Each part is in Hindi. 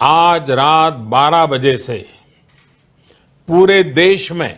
आज रात 12 बजे से पूरे देश में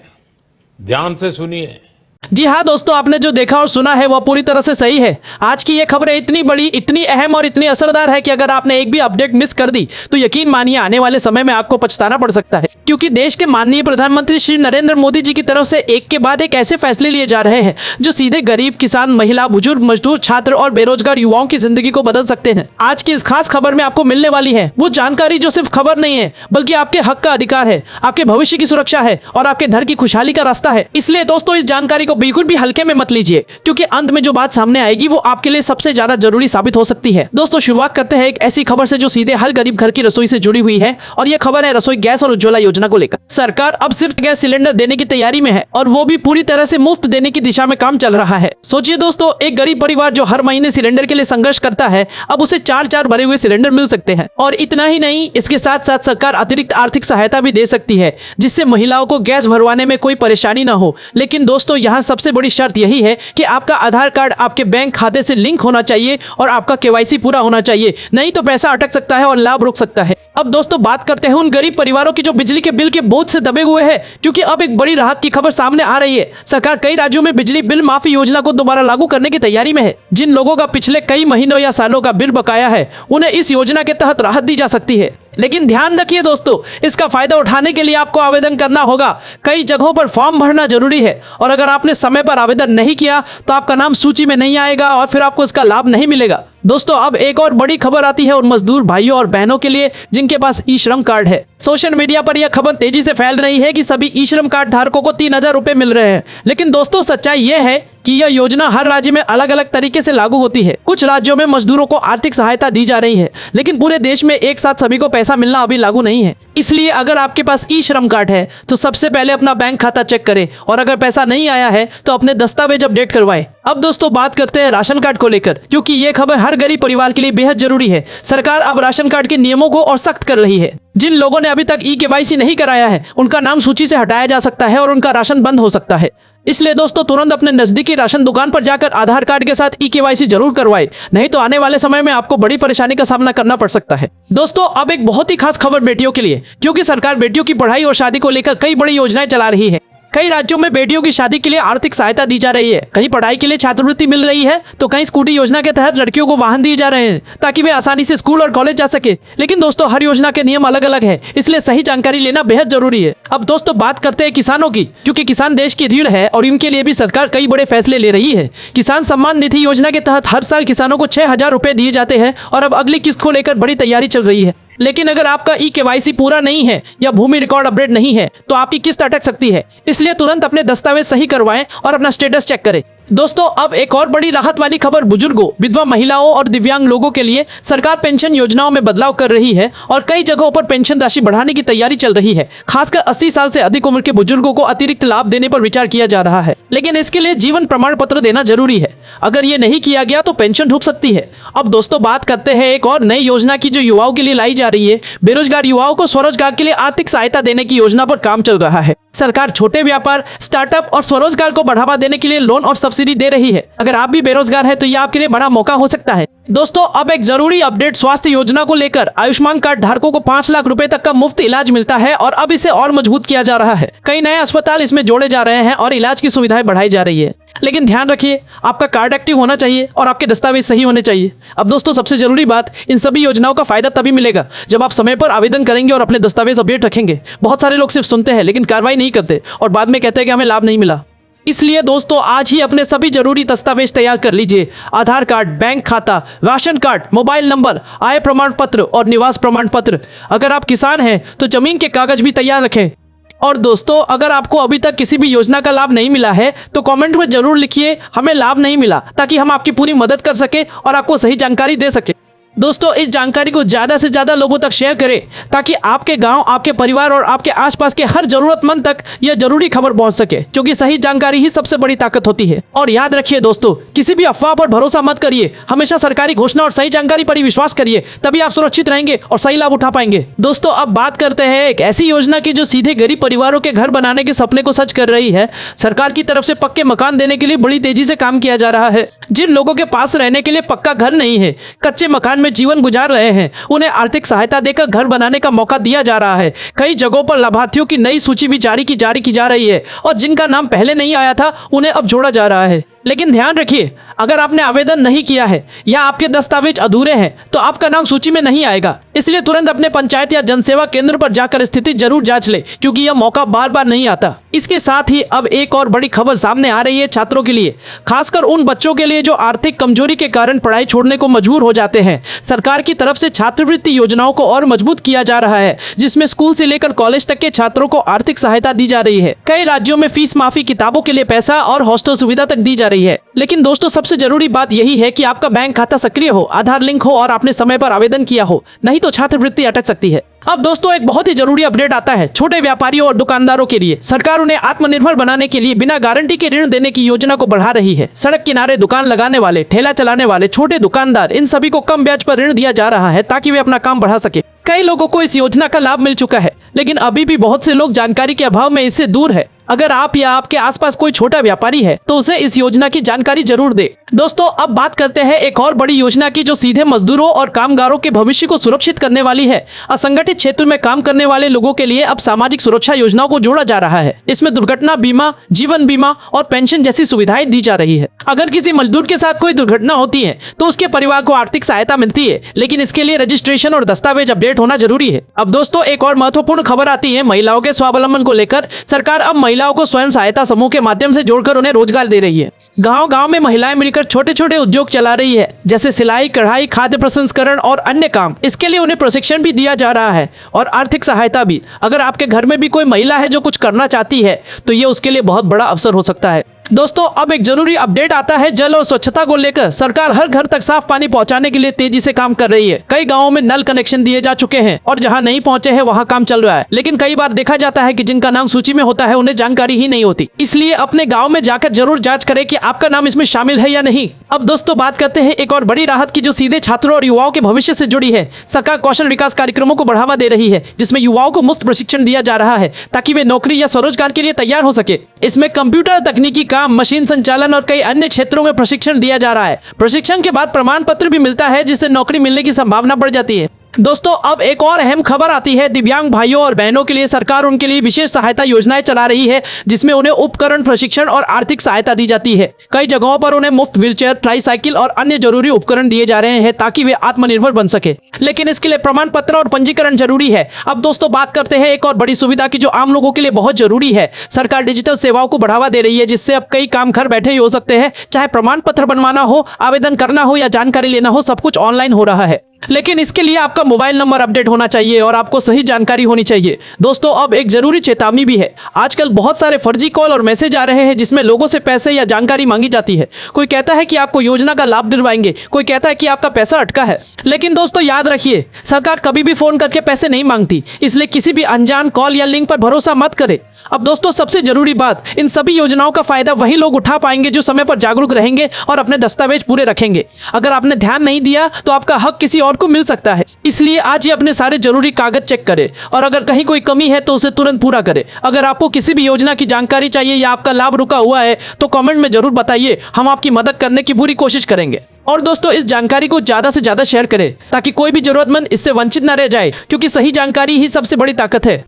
ध्यान से सुनिए। जी हाँ दोस्तों, आपने जो देखा और सुना है वह पूरी तरह से सही है। आज की ये खबरें इतनी बड़ी, इतनी अहम और इतनी असरदार है कि अगर आपने एक भी अपडेट मिस कर दी तो यकीन मानिए आने वाले समय में आपको पछताना पड़ सकता है, क्योंकि देश के माननीय प्रधानमंत्री श्री नरेंद्र मोदी जी की तरफ से एक के बाद एक ऐसे फैसले लिए जा रहे हैं जो सीधे गरीब, किसान, महिला, बुजुर्ग, मजदूर, छात्र और बेरोजगार युवाओं की जिंदगी को बदल सकते हैं। आज की इस खास खबर में आपको मिलने वाली है वो जानकारी जो सिर्फ खबर नहीं है बल्कि आपके हक का अधिकार है, आपके भविष्य की सुरक्षा है और आपके घर की खुशहाली का रास्ता है। इसलिए दोस्तों इस जानकारी को बिल्कुल भी हल्के में मत लीजिए, क्योंकि अंत में जो बात सामने आएगी वो आपके लिए सबसे ज्यादा जरूरी साबित हो सकती है। दोस्तों शुरुआत करते हैं एक ऐसी खबर से जो सीधे हर गरीब घर की रसोई से जुड़ी हुई है, और ये खबर है रसोई गैस और उज्ज्वला योजना को लेकर। सरकार अब सिर्फ गैस सिलेंडर देने की तैयारी में है और वो भी पूरी तरह से मुफ्त देने की दिशा में काम चल रहा है। सोचिए दोस्तों, एक गरीब परिवार जो हर महीने सिलेंडर के लिए संघर्ष करता है, अब उसे 4 भरे हुए सिलेंडर मिल सकते हैं। और इतना ही नहीं, इसके साथ साथ सरकार अतिरिक्त आर्थिक सहायता भी दे सकती है, जिससे महिलाओं को गैस भरवाने में कोई परेशानी न हो। लेकिन दोस्तों यहाँ सबसे बड़ी शर्त यही है कि आपका आधार कार्ड आपके बैंक खाते से लिंक होना चाहिए और आपका केवाईसी पूरा होना चाहिए, नहीं तो पैसा अटक सकता है और लाभ रुक सकता है। अब दोस्तों बात करते हैं उन गरीब परिवारों की जो बिजली के बिल के बोझ से दबे हुए हैं, क्योंकि अब एक बड़ी राहत की खबर सामने आ रही है। सरकार कई राज्यों में बिजली बिल माफी योजना को दोबारा लागू करने की तैयारी में है। जिन लोगों का पिछले कई महीनों या सालों का बिल बकाया है, उन्हें इस योजना के तहत राहत दी जा सकती है। लेकिन ध्यान रखिए दोस्तों, इसका फायदा उठाने के लिए आपको आवेदन करना होगा। कई जगहों पर फॉर्म भरना जरूरी है और अगर आपने समय पर आवेदन नहीं किया तो आपका नाम सूची में नहीं आएगा और फिर आपको इसका लाभ नहीं मिलेगा। दोस्तों अब एक और बड़ी खबर आती है उन मजदूर भाइयों और बहनों के लिए जिनके पास ई श्रम कार्ड है। सोशल मीडिया पर यह खबर तेजी से फैल रही है कि सभी ई श्रम कार्ड धारकों को 3000 रुपए मिल रहे हैं। लेकिन दोस्तों सच्चाई यह है कि यह योजना हर राज्य में अलग अलग तरीके से लागू होती है। कुछ राज्यों में मजदूरों को आर्थिक सहायता दी जा रही है, लेकिन पूरे देश में एक साथ सभी को पैसा मिलना अभी लागू नहीं है। इसलिए अगर आपके पास ई श्रम कार्ड है तो सबसे पहले अपना बैंक खाता चेक करें और अगर पैसा नहीं आया है तो अपने दस्तावेज अपडेट करवाएं। अब दोस्तों बात करते हैं राशन कार्ड को लेकर, क्योंकि ये खबर हर गरीब परिवार के लिए बेहद जरूरी है। सरकार अब राशन कार्ड के नियमों को और सख्त कर रही है। जिन लोगों ने अभी तक ई-केवाईसी नहीं कराया है, उनका नाम सूची से हटाया जा सकता है और उनका राशन बंद हो सकता है। इसलिए दोस्तों तुरंत अपने नजदीकी राशन दुकान पर जाकर आधार कार्ड के साथ ई-केवाईसी जरूर करवाएं, नहीं तो आने वाले समय में आपको बड़ी परेशानी का सामना करना पड़ सकता है। दोस्तों अब एक बहुत ही खास खबर बेटियों के लिए, क्योंकि सरकार बेटियों की पढ़ाई और शादी को लेकर कई बड़ी योजनाएं चला रही है। कई राज्यों में बेटियों की शादी के लिए आर्थिक सहायता दी जा रही है, कहीं पढ़ाई के लिए छात्रवृत्ति मिल रही है तो कहीं स्कूटी योजना के तहत लड़कियों को वाहन दिए जा रहे हैं ताकि वे आसानी से स्कूल और कॉलेज जा सके। लेकिन दोस्तों हर योजना के नियम अलग अलग है, इसलिए सही जानकारी लेना बेहद जरूरी है। अब दोस्तों बात करते हैं किसानों की, क्योंकि किसान देश की रीढ़ है और इनके लिए भी सरकार कई बड़े फैसले ले रही है। किसान सम्मान निधि योजना के तहत हर साल किसानों को 6000 रुपए दिए जाते हैं और अब अगली किस्त को लेकर बड़ी तैयारी चल रही है। लेकिन अगर आपका ई-केवाईसी पूरा नहीं है या भूमि रिकॉर्ड अपडेट नहीं है तो आपकी किस्त अटक सकती है। इसलिए तुरंत अपने दस्तावेज सही करवाएं और अपना स्टेटस चेक करें। दोस्तों अब एक और बड़ी राहत वाली खबर बुजुर्गों, विधवा महिलाओं और दिव्यांग लोगों के लिए सरकार पेंशन योजनाओं में बदलाव कर रही है और कई जगहों पर पेंशन राशि बढ़ाने की तैयारी चल रही है। खासकर 80 साल से अधिक उम्र के बुजुर्गों को अतिरिक्त लाभ देने पर विचार किया जा रहा है, लेकिन इसके लिए जीवन प्रमाण पत्र देना जरूरी है। अगर ये नहीं किया गया तो पेंशन रुक सकती है। अब दोस्तों बात करते हैं एक और नई योजना की जो युवाओं के लिए लाई जा रही है। बेरोजगार युवाओं को स्वरोजगार के लिए आर्थिक सहायता देने की योजना पर काम चल रहा है। सरकार छोटे व्यापार, स्टार्टअप और स्वरोजगार को बढ़ावा देने के लिए लोन और सब्सिडी दे रही है। अगर आप भी बेरोजगार हैं तो यह आपके लिए बड़ा मौका हो सकता है। दोस्तों अब एक जरूरी अपडेट स्वास्थ्य योजना को लेकर। आयुष्मान कार्ड धारकों को 5 लाख रुपए तक का मुफ्त इलाज मिलता है और अब इसे और मजबूत किया जा रहा है। कई नए अस्पताल इसमें जोड़े जा रहे हैं और इलाज की सुविधाएं बढ़ाई जा रही है। लेकिन ध्यान रखिए, आपका कार्ड एक्टिव होना चाहिए और आपके दस्तावेज सही होने चाहिए। अब दोस्तों सबसे जरूरी बात, इन सभी योजनाओं का फायदा तभी मिलेगा जब आप समय पर आवेदन करेंगे और अपने दस्तावेज अपडेट रखेंगे। बहुत सारे लोग सिर्फ सुनते हैं लेकिन कार्रवाई नहीं करते और बाद में कहते हैं कि हमें लाभ नहीं मिला। इसलिए दोस्तों आज ही अपने सभी जरूरी दस्तावेज तैयार कर लीजिए। आधार कार्ड, बैंक खाता, राशन कार्ड, मोबाइल नंबर, आय प्रमाण पत्र और निवास प्रमाण पत्र। अगर आप किसान हैं तो जमीन के कागज भी तैयार रखें। और दोस्तों अगर आपको अभी तक किसी भी योजना का लाभ नहीं मिला है तो कमेंट में जरूर लिखिए हमें लाभ नहीं मिला, ताकि हम आपकी पूरी मदद कर सके और आपको सही जानकारी दे सके। दोस्तों इस जानकारी को ज्यादा से ज्यादा लोगों तक शेयर करें ताकि आपके गांव, आपके परिवार और आपके आसपास के हर जरूरतमंद तक यह जरूरी खबर पहुंच सके, क्योंकि सही जानकारी ही सबसे बड़ी ताकत होती है। और याद रखिए दोस्तों, किसी भी अफवाह पर भरोसा मत करिए, हमेशा सरकारी घोषणा और सही जानकारी पर ही विश्वास करिए, तभी आप सुरक्षित रहेंगे और सही लाभ उठा पाएंगे। दोस्तों अब बात करते हैं एक ऐसी योजना की जो सीधे गरीब परिवारों के घर बनाने के सपने को सच कर रही है। सरकार की तरफ से पक्के मकान देने के लिए बड़ी तेजी से काम किया जा रहा है। जिन लोगों के पास रहने के लिए पक्का घर नहीं है, कच्चे मकान में जीवन गुजार रहे हैं उन्हें आर्थिक सहायता देकर घर बनाने का मौका दिया जा रहा है। कई जगहों पर लाभार्थियों की नई सूची भी जारी की जा रही है और जिनका नाम पहले नहीं आया था उन्हें अब जोड़ा जा रहा है। लेकिन ध्यान रखिए, अगर आपने आवेदन नहीं किया है या आपके दस्तावेज अधूरे हैं तो आपका नाम सूची में नहीं आएगा। इसलिए तुरंत अपने पंचायत या जनसेवा केंद्र पर जाकर स्थिति जरूर जांच ले, क्योंकि यह मौका बार बार नहीं आता। इसके साथ ही अब एक और बड़ी खबर सामने आ रही है छात्रों के लिए, खासकर उन बच्चों के लिए जो आर्थिक कमजोरी के कारण पढ़ाई छोड़ने को मजबूर हो जाते हैं। सरकार की तरफ से छात्रवृत्ति योजनाओं को और मजबूत किया जा रहा है, जिसमें स्कूल से लेकर कॉलेज तक के छात्रों को आर्थिक सहायता दी जा रही है। कई राज्यों में फीस माफी, किताबों के लिए पैसा और हॉस्टल सुविधा तक दी जा रही है। लेकिन दोस्तों, सबसे जरूरी बात यही है कि आपका बैंक खाता सक्रिय हो, आधार लिंक हो और आपने समय पर आवेदन किया हो, नहीं तो छात्रवृत्ति अटक सकती है। अब दोस्तों, एक बहुत ही जरूरी अपडेट आता है छोटे व्यापारियों और दुकानदारों के लिए। सरकार उन्हें आत्मनिर्भर बनाने के लिए बिना गारंटी के ऋण देने की योजना को बढ़ा रही है। सड़क किनारे दुकान लगाने वाले, ठेला चलाने वाले छोटे दुकानदार, इन सभी को कम ब्याज पर ऋण दिया जा रहा है ताकि वे अपना काम बढ़ा सके। कई लोगों को इस योजना का लाभ मिल चुका है, लेकिन अभी भी बहुत से लोग जानकारी के अभाव में इससे दूर है। अगर आप या आपके आसपास कोई छोटा व्यापारी है तो उसे इस योजना की जानकारी जरूर दे। दोस्तों, अब बात करते हैं एक और बड़ी योजना की जो सीधे मजदूरों और कामगारों के भविष्य को सुरक्षित करने वाली है। असंगठित क्षेत्र में काम करने वाले लोगों के लिए अब सामाजिक सुरक्षा योजनाओं को जोड़ा जा रहा है। इसमें दुर्घटना बीमा, जीवन बीमा और पेंशन जैसी सुविधाएं दी जा रही है। अगर किसी मजदूर के साथ कोई दुर्घटना होती है तो उसके परिवार को आर्थिक सहायता मिलती है, लेकिन इसके लिए रजिस्ट्रेशन और दस्तावेज अपडेट होना जरूरी है। अब दोस्तों, एक और महत्वपूर्ण खबर आती है महिलाओं के स्वावलंबन को लेकर। सरकार अब महिलाओं को स्वयं सहायता समूह के माध्यम से जोड़कर उन्हें रोजगार दे रही है। गांव-गांव में महिलाएं मिलकर छोटे-छोटे उद्योग चला रही है, जैसे सिलाई, कढ़ाई, खाद्य प्रसंस्करण और अन्य काम। इसके लिए उन्हें प्रशिक्षण भी दिया जा रहा है और आर्थिक सहायता भी। अगर आपके घर में भी कोई महिला है जो कुछ करना चाहती है तो ये उसके लिए बहुत बड़ा अवसर हो सकता है। दोस्तों, अब एक जरूरी अपडेट आता है जल और स्वच्छता को लेकर। सरकार हर घर तक साफ पानी पहुंचाने के लिए तेजी से काम कर रही है। कई गांवों में नल कनेक्शन दिए जा चुके हैं और जहां नहीं पहुंचे हैं वहां काम चल रहा है। लेकिन कई बार देखा जाता है कि जिनका नाम सूची में होता है उन्हें जानकारी ही नहीं होती। इसलिए अपने गाँव में जाकर जरूर जाँच करें कि आपका नाम इसमें शामिल है या नहीं। अब दोस्तों, बात करते हैं एक और बड़ी राहत की जो सीधे छात्रों और युवाओं के भविष्य से जुड़ी है। सरकार कौशल विकास कार्यक्रमों को बढ़ावा दे रही है, जिसमें युवाओं को मुफ्त प्रशिक्षण दिया जा रहा है ताकि वे नौकरी या स्वरोजगार के लिए तैयार हो सके। इसमें कंप्यूटर तकनीकी काम, मशीन संचालन और कई अन्य क्षेत्रों में प्रशिक्षण दिया जा रहा है। प्रशिक्षण के बाद प्रमाण पत्र भी मिलता है, जिससे नौकरी मिलने की संभावना बढ़ जाती है। दोस्तों, अब एक और अहम खबर आती है दिव्यांग भाइयों और बहनों के लिए। सरकार उनके लिए विशेष सहायता योजनाएं चला रही है, जिसमें उन्हें उपकरण, प्रशिक्षण और आर्थिक सहायता दी जाती है। कई जगहों पर उन्हें मुफ्त व्हीलचेयर, ट्राईसाइकिल और अन्य जरूरी उपकरण दिए जा रहे हैं ताकि वे आत्मनिर्भर बन सके। लेकिन इसके लिए प्रमाण पत्र और पंजीकरण जरूरी है। अब दोस्तों, बात करते हैं एक और बड़ी सुविधा की जो आम लोगों के लिए बहुत जरूरी है। सरकार डिजिटल सेवाओं को बढ़ावा दे रही है, जिससे अब कई काम घर बैठे ही हो सकते हैं। चाहे प्रमाण पत्र बनवाना हो, आवेदन करना हो या जानकारी लेना हो, सब कुछ ऑनलाइन हो रहा है। लेकिन इसके लिए आपका मोबाइल नंबर अपडेट होना चाहिए और आपको सही जानकारी होनी चाहिए। दोस्तों, अब एक जरूरी चेतावनी भी है। आजकल बहुत सारे फर्जी कॉल और मैसेज आ रहे हैं जिसमें लोगों से पैसे या जानकारी मांगी जाती है। कोई कहता है कि आपको योजना का लाभ दिलवाएंगे, कोई कहता है कि आपका पैसा अटका है। लेकिन दोस्तों, याद रखिए, सरकार कभी भी फोन करके पैसे नहीं मांगती, इसलिए किसी भी अनजान कॉल या लिंक पर भरोसा मत करें। अब दोस्तों, सबसे जरूरी बात, इन सभी योजनाओं का फायदा वही लोग उठा पाएंगे जो समय पर जागरूक रहेंगे और अपने दस्तावेज पूरे रखेंगे। अगर आपने ध्यान नहीं दिया तो आपका हक किसी और को मिल सकता है। इसलिए आज ही अपने सारे जरूरी कागज चेक करें और अगर कहीं कोई कमी है तो उसे तुरंत पूरा करें। अगर आपको किसी भी योजना की जानकारी चाहिए या आपका लाभ रुका हुआ है तो कमेंट में जरूर बताइए, हम आपकी मदद करने की पूरी कोशिश करेंगे। और दोस्तों, इस जानकारी को ज्यादा से ज्यादा शेयर करें ताकि कोई भी जरूरतमंद इससे वंचित न रह जाए, क्योंकि सही जानकारी ही सबसे बड़ी ताकत है।